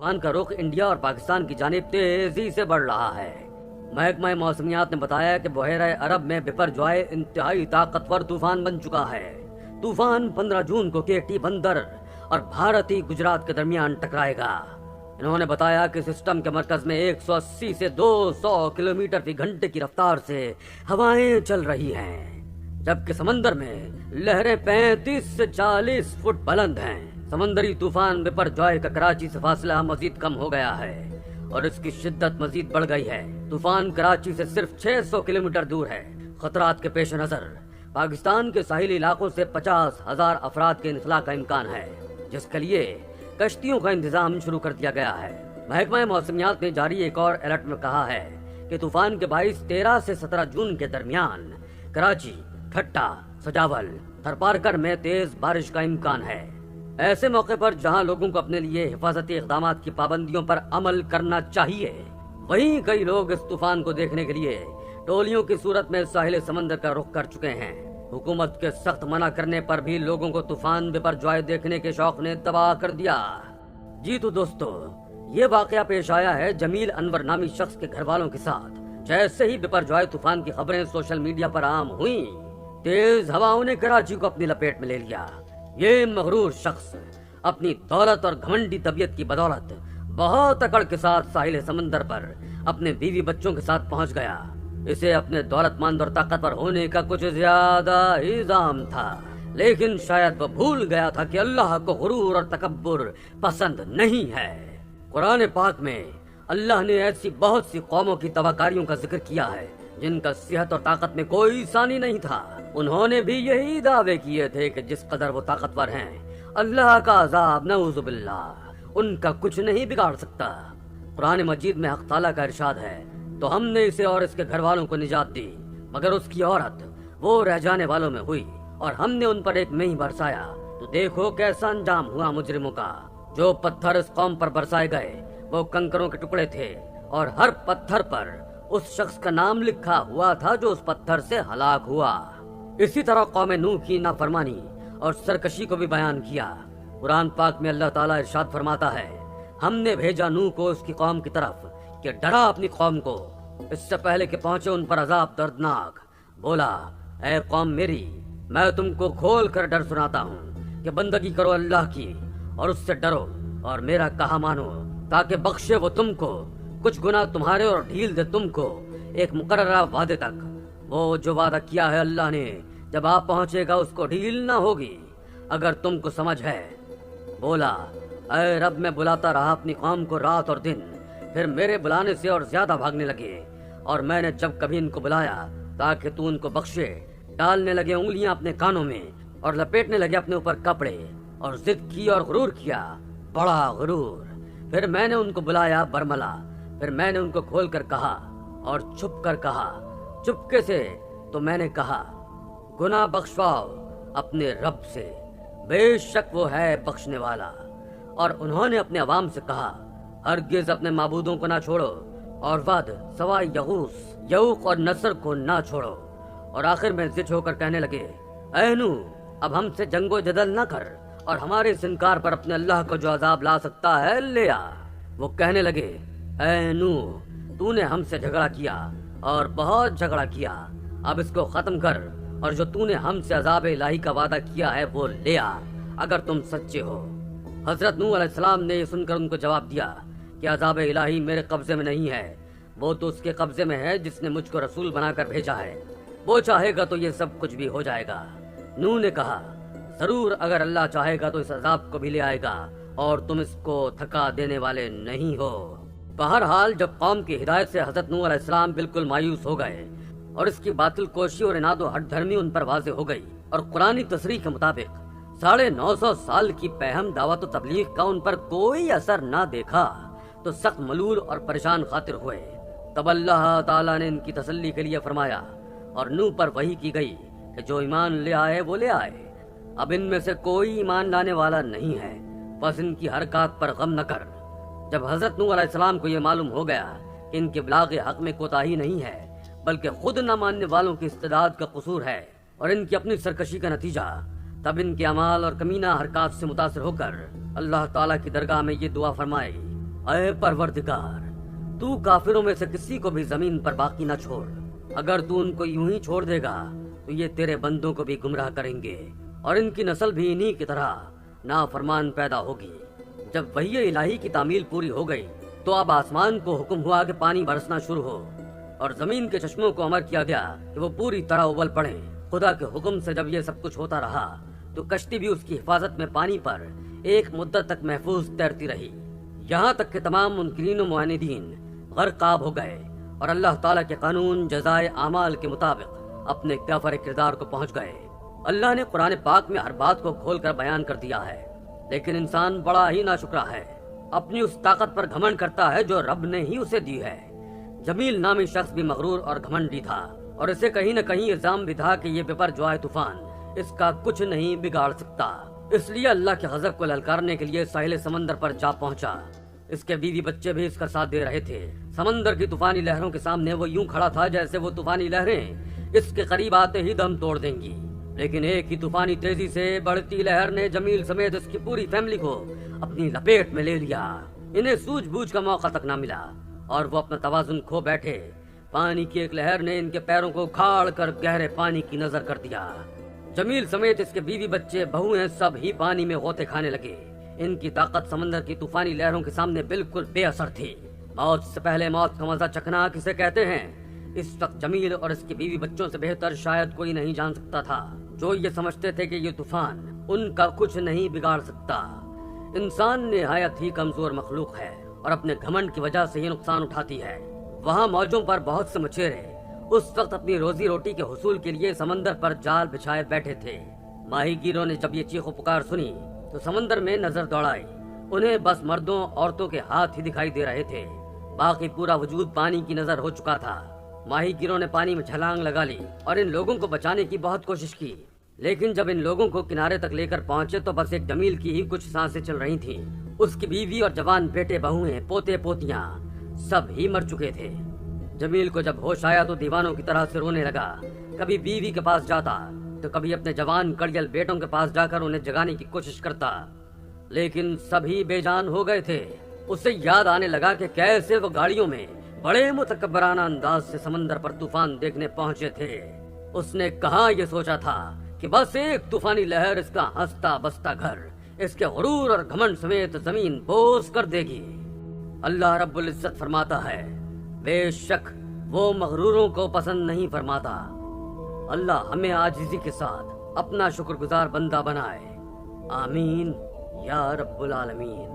तूफान का रुख इंडिया और पाकिस्तान की जानिब तेजी से बढ़ रहा है। महकमा मौसमियात ने बताया कि बहेरा अरब में बिपरजॉय इंतहाई ताकतवर तूफान बन चुका है। तूफान 15 जून को केटी बंदर और भारतीय गुजरात के दरमियान टकराएगा। इन्होंने बताया कि सिस्टम के मरकज में 180 से 200 किलोमीटर फी घंटे की रफ्तार से हवाएं चल रही हैं, जबकि समंदर में लहरें 35 से 40 फुट बुलंद हैं। समंदरी तूफान बिपरजॉय का कराची से फासला मजीद कम हो गया है और इसकी शिद्दत मजीद बढ़ गई है। तूफान कराची से सिर्फ 600 किलोमीटर दूर है। खतरात के पेश नजर पाकिस्तान के साहिली इलाकों से 50,000 अफराद के इंखला का इम्कान है, जिसके लिए कश्तियों का इंतजाम शुरू कर दिया गया है। महकमा मौसमियात ने जारी एक और अलर्ट में कहा है कि तूफान के 13 से 17 जून के दरमियान कराची, ठट्टा, सजावल, थरपारकर में तेज बारिश का इम्कान है। ऐसे मौके पर जहां लोगों को अपने लिए हिफाजती इक़दामात की पाबंदियों पर अमल करना चाहिए, वहीं कई लोग इस तूफान को देखने के लिए टोलियों की सूरत में साहिल समंदर का रुख कर चुके हैं। हुकूमत के सख्त मना करने पर भी लोगों को तूफान बिपरजॉय देखने के शौक ने तबाह कर दिया। जी तो दोस्तों, ये वाकया पेश आया है जमील अनवर नामी शख्स के घर वालों के साथ। जैसे ही बिपरजॉय तूफान की खबरें सोशल मीडिया पर आम हुई, तेज हवाओं ने कराची को अपनी लपेट में ले लिया। ये मगरूर शख्स अपनी दौलत और घमंडी तबीयत की बदौलत बहुत अकड़ के साथ साहिल समंदर पर अपने बीवी बच्चों के साथ पहुंच गया। इसे अपने दौलतमंद और ताकतवर होने का कुछ ज्यादा इल्जाम था, लेकिन शायद वह भूल गया था कि अल्लाह को गुरूर और तकब्बुर पसंद नहीं है। कुरान पाक में अल्लाह ने ऐसी बहुत सी कौमों की तबाकारियों का जिक्र किया है जिनका सेहत और ताकत में कोई सानी नहीं था। उन्होंने भी यही दावे किए थे कि जिस कदर वो ताकतवर हैं, अल्लाह का अजाब नऊजुबिल्लाह उनका कुछ नहीं बिगाड़ सकता। कुरान मजीद में हक ताला का इरशाद है, तो हमने इसे और इसके घर वालों को निजात दी, मगर उसकी औरत वो रह जाने वालों में हुई और हमने उन पर एक मेंह बरसाया। तो देखो कैसा अंजाम हुआ मुजरिमों का। जो पत्थर इस कौम पर बरसाए गए वो कंकरों के टुकड़े थे और हर पत्थर पर उस शख्स का नाम लिखा हुआ था जो उस पत्थर से हलाक हुआ। इसी तरह कौम नूह की नाफरमानी और सरकशी को भी बयान किया। कुरान पाक में अल्लाह ताला इरशाद फरमाता है, हमने भेजा नूह को उसकी कौम की तरफ कि डरा अपनी कौम को, इससे पहले कि पहुंचे उन पर अजाब दर्दनाक। बोला, ऐ कौम मेरी, मैं तुमको खोल कर डर सुनाता हूँ कि बंदगी करो अल्लाह की और उससे डरो और मेरा कहा मानो, ताकि बख्शे वो तुमको कुछ गुनाह तुम्हारे और ढील दे तुमको एक मुकर्ररा वादे तक। वो जो वादा किया है अल्लाह ने, जब आप पहुंचेगा उसको ढील ना होगी, अगर तुमको समझ है। बोला, ऐ रब, मैं बुलाता रहा अपनी कौम को रात और दिन, फिर मेरे बुलाने से और ज्यादा भागने लगे, और मैंने जब कभी इनको बुलाया ताकि तू उनको बख्शे, डालने लगे उंगलियां अपने कानों में और लपेटने लगे अपने ऊपर कपड़े और जिद की और गुरूर किया, बड़ा गुरूर। फिर मैंने उनको बुलाया बरमला, फिर मैंने उनको खोल कर कहा और छुप कर कहा, चुपके से तो मैंने कहा, गुनाह बख्शवाओ अपने रब से, बेशक वो है बख्शने वाला। और उन्होंने अपने अवाम से कहा, हरगिज अपने माबूदों को ना छोड़ो और वद सवाई यगूस, यऊक और नसर को ना छोड़ो। और आखिर में जिद होकर कहने लगे, ऐ नूह, अब हमसे जंगो जदल ना कर और हमारे इस इनकार पर अपने अल्लाह को जो अजाब ला सकता है ले आ। वो कहने लगे, ऐ नूह, तूने हमसे झगड़ा किया और बहुत झगड़ा किया, अब इसको खत्म कर और जो तूने हमसे अजाब इलाही का वादा किया है वो ले आ, अगर तुम सच्चे हो। हजरत नूह अलैहिस्सलाम ने ये सुनकर उनको जवाब दिया कि अजाब इलाही मेरे कब्जे में नहीं है, वो तो उसके कब्जे में है जिसने मुझको रसूल बनाकर भेजा है। वो चाहेगा तो ये सब कुछ भी हो जाएगा। नूह ने कहा, जरूर अगर अल्लाह चाहेगा तो इस अजाब को भी ले आएगा और तुम इसको थका देने वाले नहीं हो। बहरहाल जब कौम की हिदायत से हजरत नूह अलैहिस्सलाम बिल्कुल मायूस हो गए और इसकी बातिल कोशी और इनादो हट धर्मी उन पर वाज़े हो गई और कुरानी तसरीह के मुताबिक 950 साल की पहम दावत तबलीग का उन पर कोई असर ना देखा, तो सख्त मलूल और परेशान खातिर हुए। तब अल्लाह ताला ने इनकी तसल्ली के लिए फरमाया और नूह पर वही की गई कि जो ईमान ले आए वो ले आए। अब इनमें से कोई ईमान लाने वाला नहीं है, बस इनकी हरकत पर गम न कर। जब हजरत नूह अलैहिस्सलाम को यह मालूम हो गया कि इनके बलागे हक में कोताही नहीं है बल्कि खुद न मानने वालों की इस्तेदाद का कसूर है और इनकी अपनी सरकशी का नतीजा, तब इनके अमाल और कमीना हरकत से मुतासिर होकर अल्लाह ताला की दरगाह में ये दुआ फरमाई, اے پروردگار، تو کافروں میں سے کسی کو بھی زمین پر باقی نہ چھوڑ۔ اگر تو ان کو یوں ہی چھوڑ دے گا تو یہ تیرے بندوں کو بھی گمراہ کریں گے اور ان کی نسل بھی انہی کی طرح نافرمان پیدا ہوگی۔ جب وحی الہی کی تعمیل پوری ہو گئی تو اب آسمان کو حکم ہوا کہ پانی برسنا شروع ہو، اور زمین کے چشموں کو امر کیا گیا کہ وہ پوری طرح ابل پڑیں۔ خدا کے حکم سے جب یہ سب کچھ ہوتا رہا تو کشتی بھی اس کی حفاظت میں پانی پر ایک مدت تک محفوظ تیرتی رہی، یہاں تک کہ تمام منکرین و معاندین غرقاب ہو گئے اور اللہ تعالیٰ کے قانون جزائے اعمال کے مطابق اپنے کافر کردار کو پہنچ گئے۔ اللہ نے قرآن پاک میں ہر بات کو کھول کر بیان کر دیا ہے، لیکن انسان بڑا ہی ناشکرا ہے، اپنی اس طاقت پر گھمنڈ کرتا ہے جو رب نے ہی اسے دی ہے۔ جمیل نامی شخص بھی مغرور اور گھمنڈی تھا، اور اسے کہیں نہ کہیں الزام بھی تھا کہ یہ بپر جوائے طوفان اس کا کچھ نہیں بگاڑ سکتا۔ اس لیے اللہ کے غضب کو للکارنے کے لیے ساحل سمندر پر جا پہنچا۔ اس کے بیوی بچے بھی اس کا ساتھ دے رہے تھے۔ سمندر کی طوفانی لہروں کے سامنے وہ یوں کھڑا تھا جیسے وہ طوفانی لہریں اس کے قریب آتے ہی دم توڑ دیں گی، لیکن ایک ہی طوفانی تیزی سے بڑھتی لہر نے جمیل سمیت اس کی پوری فیملی کو اپنی لپیٹ میں لے لیا۔ انہیں سوجھ بوجھ کا موقع تک نہ ملا اور وہ اپنا توازن کھو بیٹھے۔ پانی کی ایک لہر نے ان کے پیروں کو کھاڑ کر گہرے پانی کی نظر کر دیا۔ جمیل سمیت اس کے بیوی بچے بہویں سب ہی پانی میں غوطے کھانے لگے۔ ان کی طاقت سمندر کی طوفانی لہروں کے سامنے بالکل بے اثر تھی۔ موت سے پہلے موت کا مزہ چکھنا کسے کہتے ہیں، اس وقت جمیل اور اس کی بیوی بچوں سے بہتر شاید کوئی نہیں جان سکتا تھا، جو یہ سمجھتے تھے کہ یہ طوفان ان کا کچھ نہیں بگاڑ سکتا۔ انسان نہایت ہی کمزور مخلوق ہے اور اپنے گھمنڈ کی وجہ سے یہ نقصان اٹھاتی ہے۔ وہاں موجوں پر بہت سے مچھیرے اس وقت اپنی روزی روٹی کے حصول کے لیے سمندر پر جال بچھائے بیٹھے تھے۔ ماہی گیروں نے جب یہ چیخ و پکار سنی تو سمندر میں نظر دوڑائی۔ انہیں بس مردوں عورتوں کے ہاتھ ہی دکھائی دے رہے تھے، باقی پورا وجود پانی کی نظر ہو چکا تھا۔ ماہی گیروں نے پانی میں چھلانگ لگا لی اور ان لوگوں کو بچانے کی بہت کوشش کی، لیکن جب ان لوگوں کو کنارے تک لے کر پہنچے تو بس ایک جمیل کی ہی کچھ سانسیں چل رہی تھیں۔ اس کی بیوی اور جوان بیٹے بہویں پوتے پوتیاں سب ہی مر چکے تھے۔ جمیل کو جب ہوش آیا تو دیوانوں کی طرح سے رونے لگا، کبھی بیوی کے پاس جاتا تو کبھی اپنے جوان کڑیل بیٹوں کے پاس جا کر انہیں جگانے کی کوشش کرتا، لیکن سبھی بے جان ہو گئے تھے۔ اسے یاد آنے لگا کہ کیسے وہ گاڑیوں میں بڑے متکبرانہ انداز سے سمندر پر طوفان دیکھنے پہنچے تھے۔ اس نے کہاں یہ سوچا تھا کہ بس ایک طوفانی لہر اس کا ہنستا بستا گھر، اس کے غرور اور گھمنڈ سمیت زمین بوس کر دے گی۔ اللہ رب العزت فرماتا ہے، بے شک وہ مغروروں کو پسند نہیں فرماتا۔ اللہ ہمیں عاجزی کے ساتھ اپنا شکر گزار بندہ بنائے، آمین یا رب العالمین۔